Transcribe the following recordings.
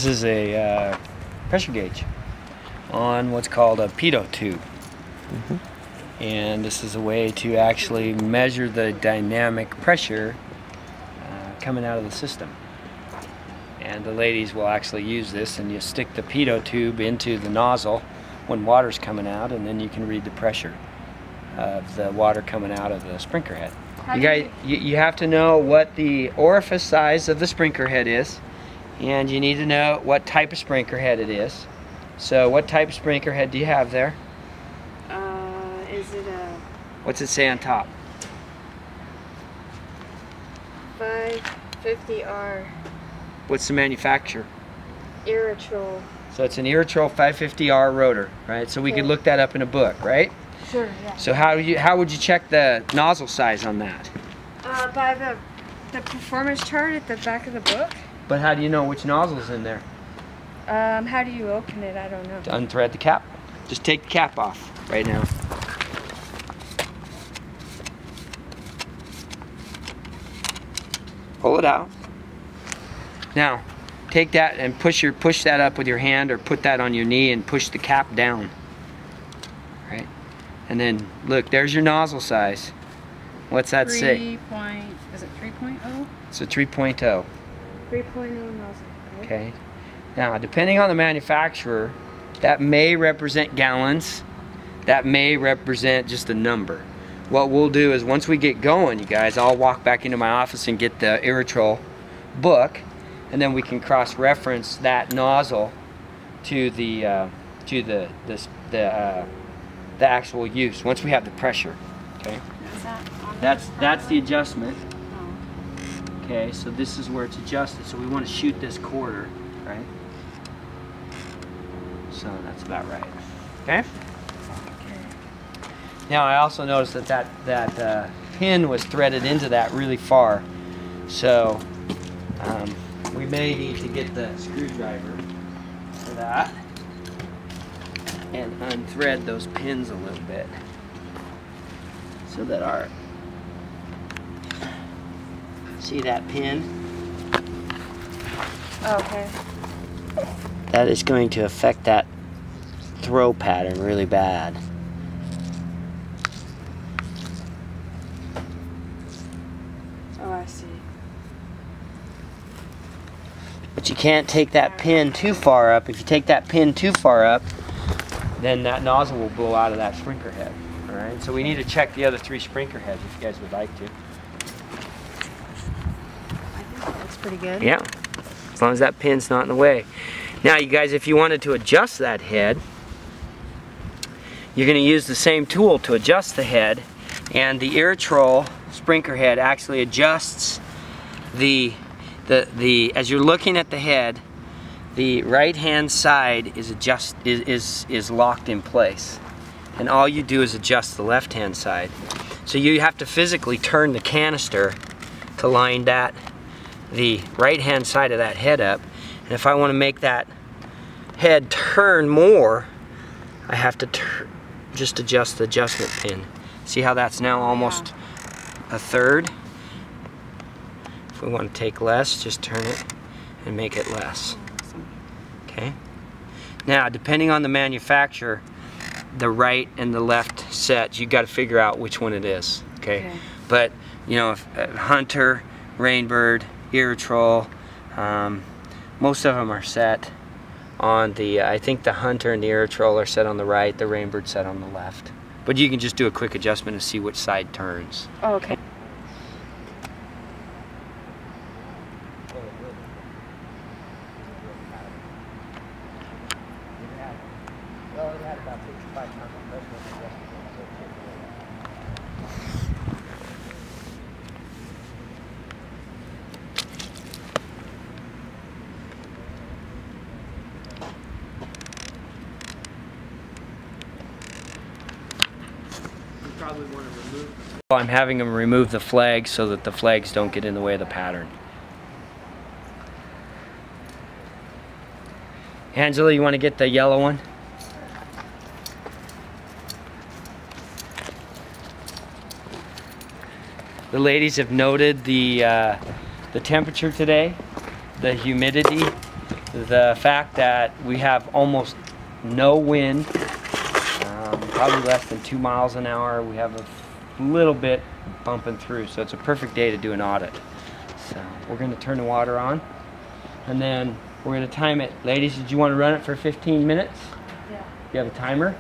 This is a pressure gauge on what's called a pitot tube. And this is a way to actually measure the dynamic pressure coming out of the system. And the ladies will actually use this, and you stick the pitot tube into the nozzle when water's coming out, and then you can read the pressure of the water coming out of the sprinkler head. You have to know what the orifice size of the sprinkler head is, and you need to know what type of sprinkler head it is. So what type of sprinkler head do you have there? Is it a... What's it say on top? 550R. What's the manufacturer? Irritrol. So it's an Irritrol 550R rotor, right? So we could look that up in a book, right? Sure, yeah. So how would you check the nozzle size on that? By the performance chart at the back of the book. But how do you know which nozzle's in there? How do you open it? I don't know. To unthread the cap. Just take the cap off right now. Pull it out. Now, take that and push that up with your hand, or put that on your knee and push the cap down. Right? And then look, there's your nozzle size. What's that say? Is it 3.0? It's a 3.0. 3.0 nozzle. Okay. Now, depending on the manufacturer, that may represent gallons. That may represent just a number. What we'll do is, once we get going, you guys, I'll walk back into my office and get the Irritrol book, and then we can cross-reference that nozzle to the actual use once we have the pressure. Okay. That's the adjustment. Okay, so this is where it's adjusted. So we want to shoot this quarter, right? So that's about right. Okay. Now I also noticed that pin was threaded into that really far, so we may need to get the screwdriver for that and unthread those pins a little bit so that our, see that pin? Okay. That is going to affect that throw pattern really bad. Oh, I see. But you can't take that pin too far up. If you take that pin too far up, then that nozzle will blow out of that sprinkler head. All right. So we need to check the other 3 sprinkler heads if you guys would like to. I think that's pretty good. Yeah. As long as that pin's not in the way. Now, you guys, if you wanted to adjust that head, you're going to use the same tool to adjust the head, and the Irritrol sprinkler head actually adjusts as you're looking at the head, the right hand side is locked in place, and all you do is adjust the left hand side. So you have to physically turn the canister to line the right hand side of that head up, and if I want to make that head turn more, I have to just adjust the adjustment pin. See how that's now almost a third? If we want to take less, just turn it and make it less. Okay? Now, depending on the manufacturer, the right and the left sets, you got to figure out which one it is. Okay? But, you know, if, Hunter, Rainbird, Irritrol, most of them are set on the, I think the Hunter and the Irritrol are set on the right, the Rainbird set on the left. But you can just do a quick adjustment and see which side turns. Oh, okay. I'm having them remove the flags so that the flags don't get in the way of the pattern. Angela, you want to get the yellow one? The ladies have noted the temperature today, the humidity, the fact that we have almost no wind, probably less than 2 miles an hour. We have a little bit bumping through, so it's a perfect day to do an audit. So we're going to turn the water on, and then we're going to time it. Ladies, did you want to run it for 15 minutes? Yeah. You have a timer?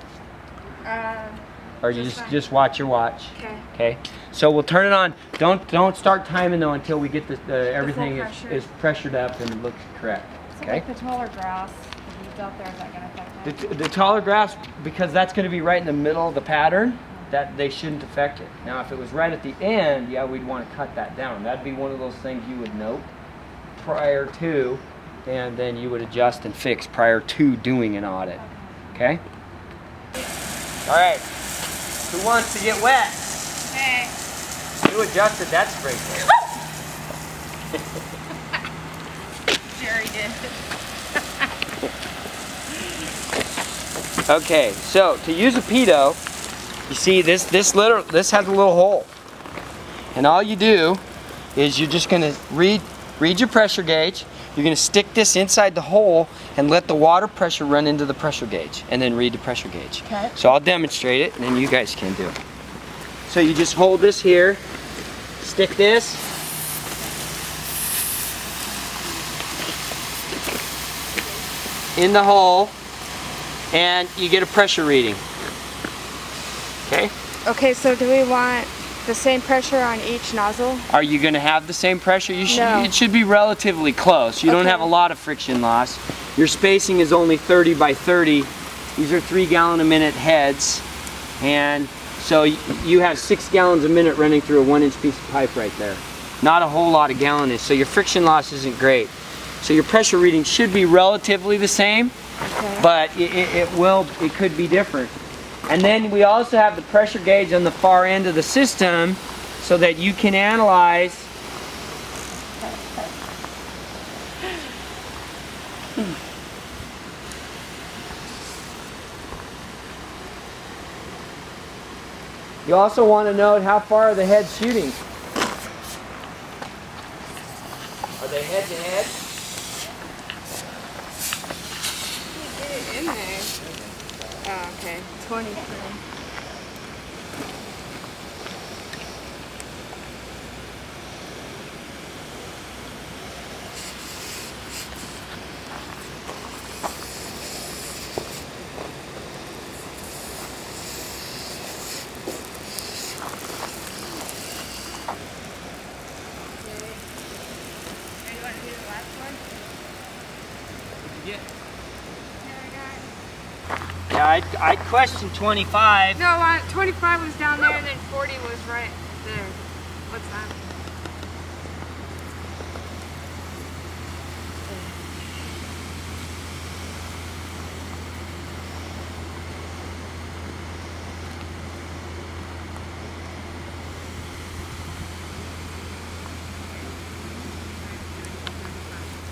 Or you just watch your watch? Okay. Okay. So we'll turn it on. Don't start timing though until we get everything is pressured up and looks correct. So Okay. like the taller grass, the weeds out there, is that going to affect that? The taller grass, because that's going to be right in the middle of the pattern, that they shouldn't affect it. Now, if it was right at the end, yeah, we'd want to cut that down. That'd be one of those things you would note prior to, and then you would adjust and fix prior to doing an audit. Okay? All right. Who wants to get wet? Hey. You adjusted that sprinkler. Jerry did. Okay, so to use a pedo, you see this has a little hole, and all you do is you're just going to read your pressure gauge. You're going to stick this inside the hole and let the water pressure run into the pressure gauge, and then read the pressure gauge. Okay. So I'll demonstrate it, and then you guys can do it. So you just hold this here, stick this, in the hole, and you get a pressure reading. Okay? Okay, so do we want the same pressure on each nozzle? Are you going to have the same pressure? You should. No. It should be relatively close. You don't Okay. have a lot of friction loss. Your spacing is only 30 by 30. These are 3 gallon a minute heads, and so you have 6 gallons a minute running through a 1-inch piece of pipe right there. Not a whole lot of gallonage, so your friction loss isn't great. So your pressure reading should be relatively the same, Okay. but it could be different. And then we also have the pressure gauge on the far end of the system so that you can analyze You also want to note how far are the heads shooting. Are they head to head? You did it in there. Oh, okay. 23. Yeah, I'd question 25. No, 25 was down there, and then 40 was right there. What's that?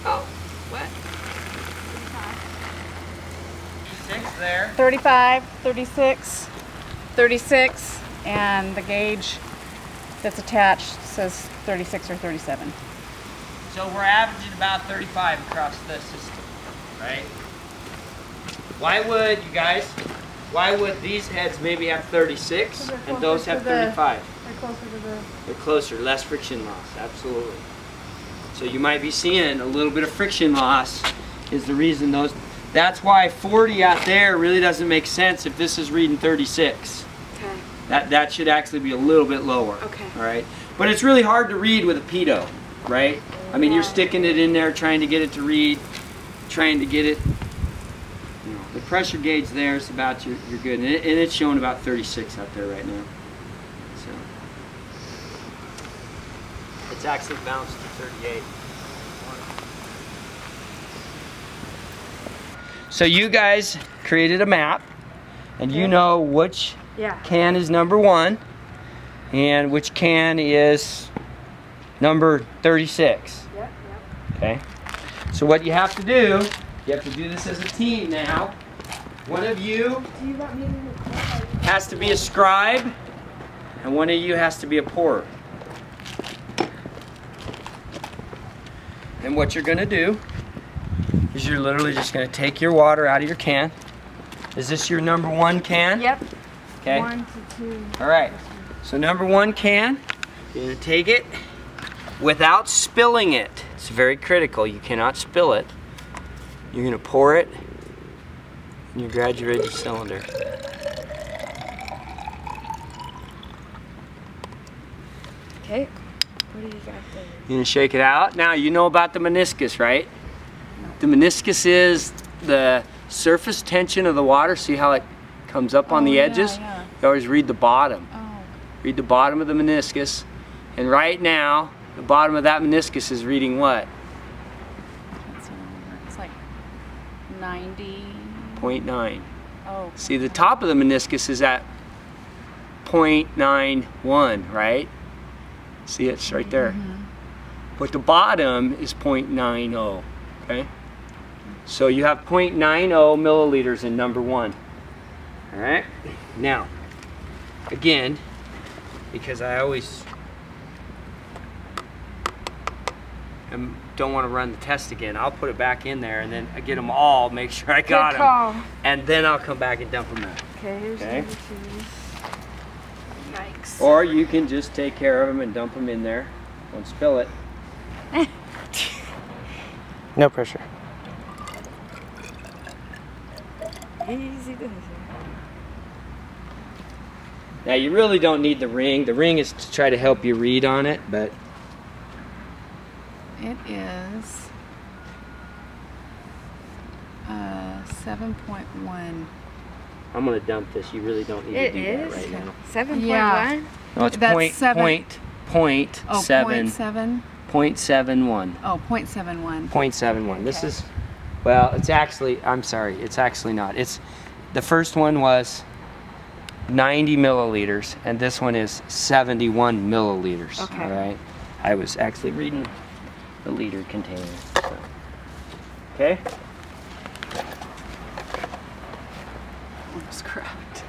Oh, what? 6 there. 35, 36, 36, and the gauge that's attached says 36 or 37. So we're averaging about 35 across the system, right? Why would these heads maybe have 36 and those have 35? They're closer to the... They're closer, less friction loss, absolutely. So you might be seeing a little bit of friction loss is the reason those, that's why 40 out there really doesn't make sense if this is reading 36. Okay. That should actually be a little bit lower. Okay. All right. But it's really hard to read with a pedo, right? I mean, you're sticking it in there, trying to get it to read, trying to get it. You know, the pressure gauge there is about you're good, and it's showing about 36 out there right now. So it's actually bounced to 38. So you guys created a map, and you know which can is number 1 and which can is number 36. Yep. Okay? So what you have to do this as a team now. One of you has to be a scribe, and one of you has to be a pourer. And what you're going to do is you're literally just going to take your water out of your can. Is this your number 1 can? Yep. Okay. 1 to 2. All right. So number 1 can, you're going to take it without spilling it. It's very critical. You cannot spill it. You're going to pour it in your graduated cylinder. Okay. What do you got there? You're going to shake it out. Now, you know about the meniscus, right? The meniscus is the surface tension of the water. See how it comes up on the edges? Yeah. You always read the bottom. Oh, Read the bottom of the meniscus. And right now, the bottom of that meniscus is reading what? can't see anymore. It's like 90. 0.9. Oh. See, the top of the meniscus is at 0.91, right? See, it's right there. But the bottom is 0.90, okay? So you have 0.90 milliliters in number 1. All right? Now, again, because I always don't want to run the test again, I'll put it back in there and then I get them all, make sure I got Good call. them. And then I'll come back and dump them out. Okay, here's Okay. number 2. Yikes. Or you can just take care of them and dump them in there. Don't spill it. No pressure. Easy to Now you really don't need the ring. The ring is to try to help you read on it, but It is 7.1. I'm gonna dump this. You really don't need to It do is? that right now. 7.1? Yeah. No, it's That's point 7. point Oh, seven 0.7. 0.71. Oh, 0.71. 0.71. This Okay. is, well, it's actually, I'm sorry, it's actually not. It's, the first one was 90 milliliters and this one is 71 milliliters. Okay. All right. I was actually reading the liter container. So. Okay. Almost cracked.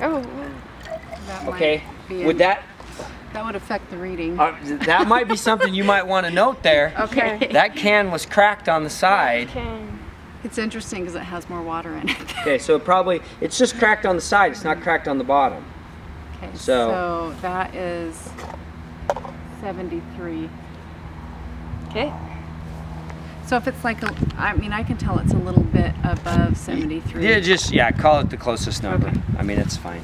Oh, That Okay. might be Would that would affect the reading. that might be something you might want to note there. Okay. That can was cracked on the side. okay. It's interesting because it has more water in it. Okay, so it's just cracked on the side. It's not cracked on the bottom. Okay, So- so that is 73. Okay. So if it's like I mean, I can tell it's a little bit above 73. Yeah, call it the closest number. Okay. I mean, it's fine.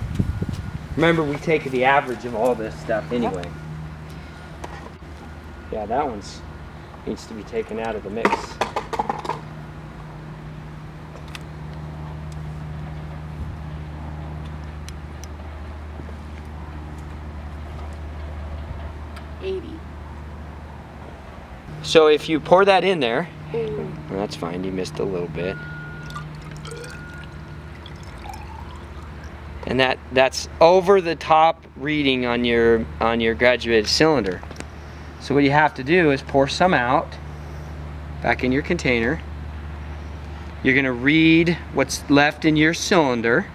Remember, we take the average of all this stuff anyway. Yeah, that one's needs to be taken out of the mix. So if you pour that in there, well, that's fine, you missed a little bit. And that's over the top reading on your graduated cylinder. So what you have to do is pour some out back in your container. You're gonna read what's left in your cylinder.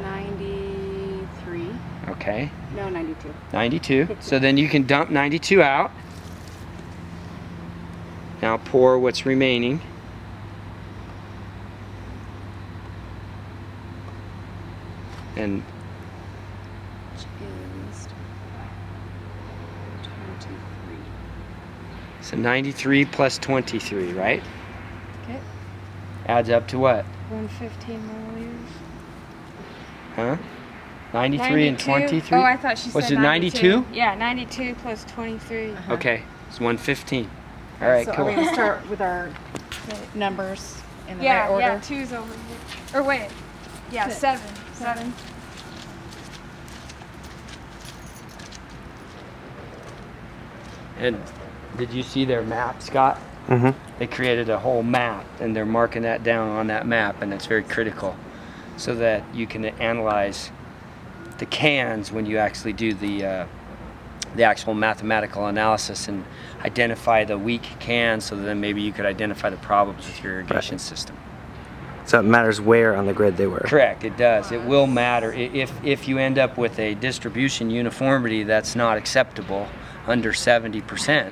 93. Okay, No, 92. 92. So then you can dump 92 out. Now pour what's remaining. And Which is 23. so 93 plus 23, right? Okay. Adds up to what? 115 milliliters. Huh? 93 and 23? Oh, I thought she Was said it 92? Yeah, 92 plus 23. Okay, it's 115. All right, So cool. are we gonna start with our numbers in the Yeah, right order? yeah, 2's over here. Or wait. Yeah, 7. 7. And did you see their map, Scott? Mm-hmm. They created a whole map and they're marking that down on that map, and it's very critical so that you can analyze the cans when you actually do the actual mathematical analysis and identify the weak cans, so that then maybe you could identify the problems with your irrigation system. So it matters where on the grid they were. Correct, it does. It will matter. If you end up with a distribution uniformity that's not acceptable, under 70%,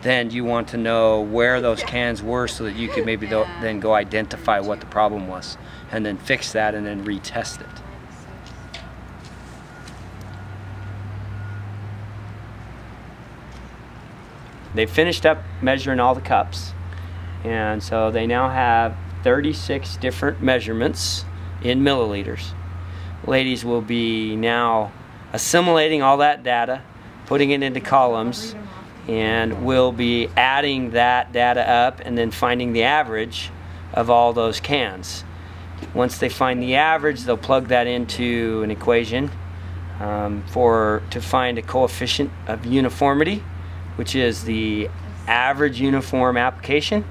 then you want to know where those cans were so that you could maybe then go identify what the problem was and then fix that and then retest it. They finished up measuring all the cups, and so they now have 36 different measurements in milliliters. Ladies will be now assimilating all that data, putting it into columns, and we'll be adding that data up and then finding the average of all those cans. Once they find the average, they'll plug that into an equation to find a coefficient of uniformity, which is the average uniform application,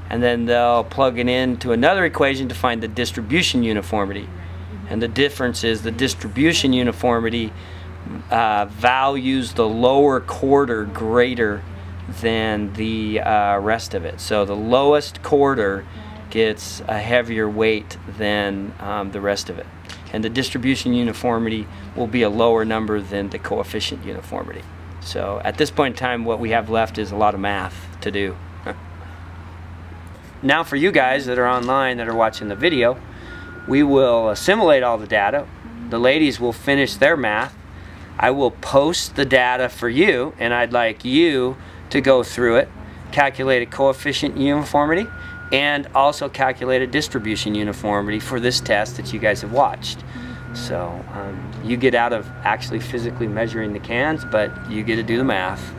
and then they'll plug it into another equation to find the distribution uniformity. And the difference is the distribution uniformity values the lower quarter greater than the rest of it. So the lowest quarter gets a heavier weight than the rest of it. And the distribution uniformity will be a lower number than the coefficient uniformity. So at this point in time, what we have left is a lot of math to do. Now for you guys that are online that are watching the video, we will assimilate all the data. The ladies will finish their math. I will post the data for you, and I'd like you to go through it, calculate a coefficient uniformity, and also calculate a distribution uniformity for this test that you guys have watched. So you get out of actually physically measuring the cans, but you get to do the math.